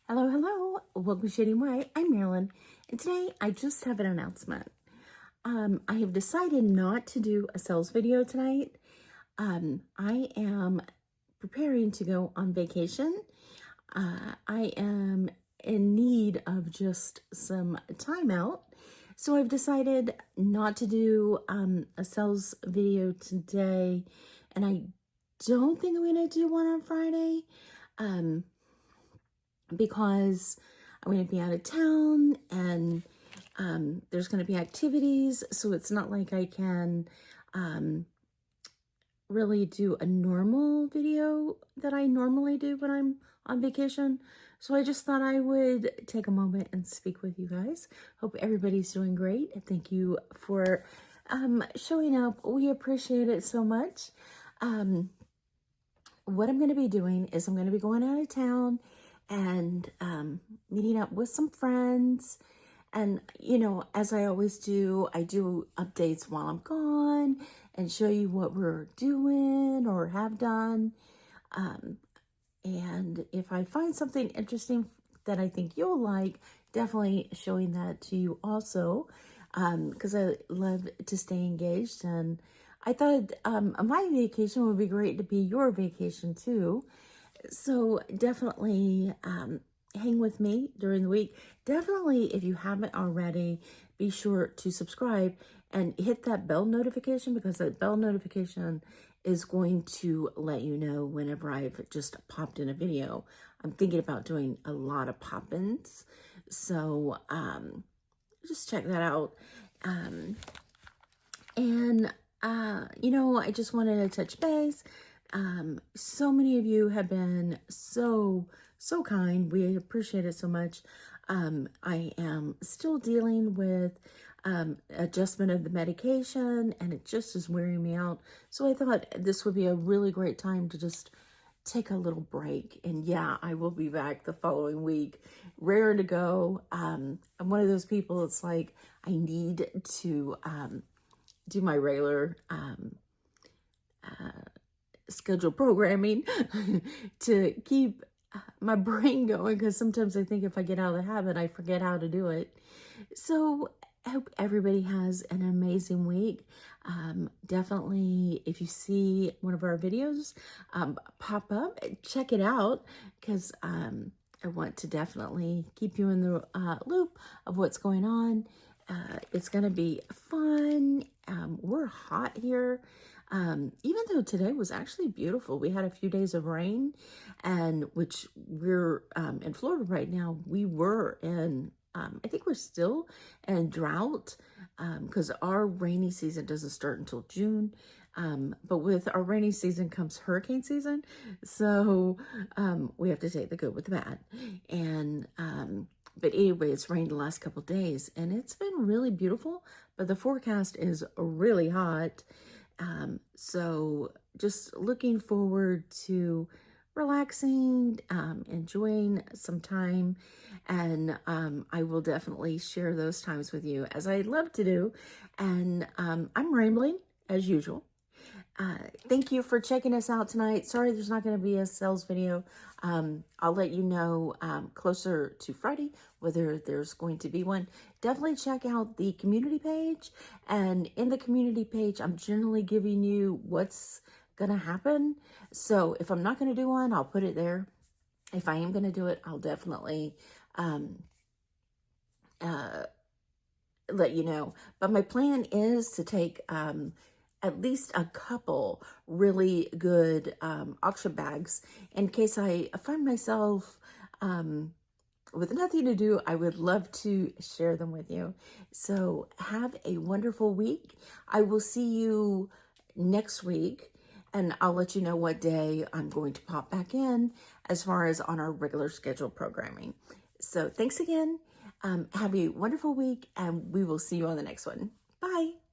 Hello, hello. Welcome to Shady White. I'm Marilyn, and today I just have an announcement. I have decided not to do a sales video tonight. I am preparing to go on vacation. I am in need of just some time out, so I've decided not to do a sales video today, and I don't think I'm going to do one on Friday. Because I'm going to be out of town and there's going to be activities, so it's not like I can really do a normal video that I normally do when I'm on vacation. So I just thought I would take a moment and speak with you guys. Hope everybody's doing great, and thank you for showing up. We appreciate it so much. What I'm going to be doing is I'm going to be going out of town and meeting up with some friends. And, you know, as I always do, I do updates while I'm gone and show you what we're doing or have done. And if I find something interesting that I think you'll like, definitely showing that to you also, because I love to stay engaged. And I thought my vacation would be great to be your vacation too. So definitely hang with me during the week. Definitely, if you haven't already, be sure to subscribe and hit that bell notification, because that bell notification is going to let you know whenever I've just popped in a video. I'm thinking about doing a lot of pop-ins, so just check that out. You know, I just wanted to touch base. So many of you have been so kind. We appreciate it so much. I am still dealing with adjustment of the medication, and it just is wearing me out. So I thought this would be a really great time to just take a little break. And yeah, I will be back the following week, raring to go. I'm one of those people, it's like I need to do my regular schedule programming to keep my brain going, because sometimes I think if I get out of the habit, I forget how to do it. So I hope everybody has an amazing week. Definitely, if you see one of our videos pop up, check it out, because I want to definitely keep you in the loop of what's going on. It's going to be fun. We're hot here. Even though today was actually beautiful, we had a few days of rain, and which we're in Florida right now. We were in, I think we're still in drought, because our rainy season doesn't start until June. But with our rainy season comes hurricane season. So we have to take the good with the bad. And but anyway, it's rained the last couple of days, and it's been really beautiful, but the forecast is really hot. So just looking forward to relaxing, enjoying some time, and I will definitely share those times with you, as I love to do. And I'm rambling as usual. Thank you for checking us out tonight. Sorry there's not going to be a sales video. I'll let you know closer to Friday whether there's going to be one. Definitely check out the community page. And in the community page, I'm generally giving you what's going to happen. So if I'm not going to do one, I'll put it there. If I am going to do it, I'll definitely let you know. But my plan is to take at least a couple really good auction bags in case I find myself with nothing to do. I would love to share them with you. So have a wonderful week. I will see you next week, and I'll let you know what day I'm going to pop back in as far as on our regular schedule programming. So thanks again. Have a wonderful week, and we will see you on the next one. Bye.